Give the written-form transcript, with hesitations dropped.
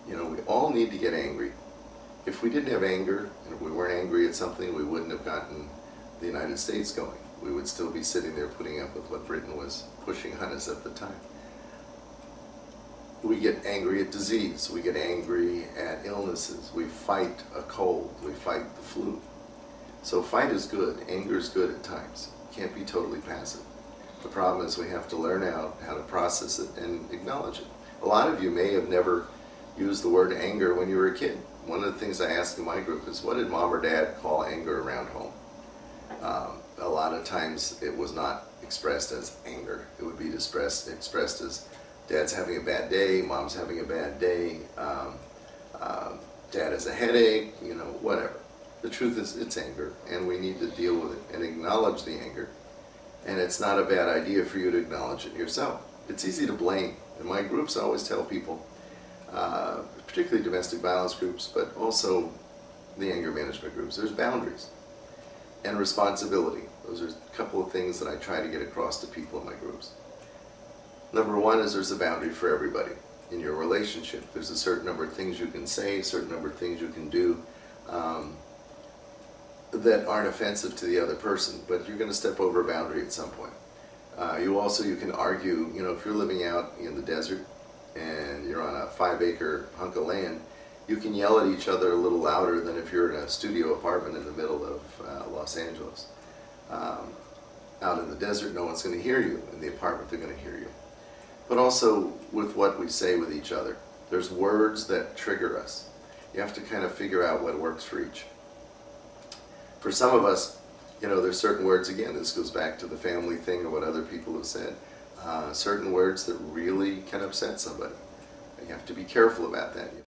You know, we all need to get angry. If we didn't have anger, and if we weren't angry at something, we wouldn't have gotten the United States going. We would still be sitting there putting up with what Britain was pushing on us at the time. We get angry at disease. We get angry at illnesses. We fight a cold. We fight the flu. So fight is good. Anger is good at times. Can't be totally passive. The problem is we have to learn out how to process it and acknowledge it. A lot of you may have never used the word anger when you were a kid. One of the things I ask in my group is, what did mom or dad call anger around home? A lot of times it was not expressed as anger. It would be expressed as dad's having a bad day, mom's having a bad day, dad has a headache, you know, whatever. The truth is it's anger, and we need to deal with it and acknowledge the anger. And it's not a bad idea for you to acknowledge it yourself. It's easy to blame. In my groups I always tell people, particularly domestic violence groups, but also the anger management groups, there's boundaries and responsibility. Those are a couple of things that I try to get across to people in my groups. Number one is there's a boundary for everybody. In your relationship, there's a certain number of things you can say, a certain number of things you can do that aren't offensive to the other person, but you're going to step over a boundary at some point. You can argue, you know, if you're living out in the desert and you're on a 5-acre hunk of land, you can yell at each other a little louder than if you're in a studio apartment in the middle of Los Angeles. Out in the desert, no one's going to hear you. In the apartment, they're going to hear you. But also with what we say with each other. There's words that trigger us. You have to kind of figure out what works for each. For some of us, you know, there's certain words, again, this goes back to the family thing or what other people have said, certain words that really can upset somebody. You have to be careful about that.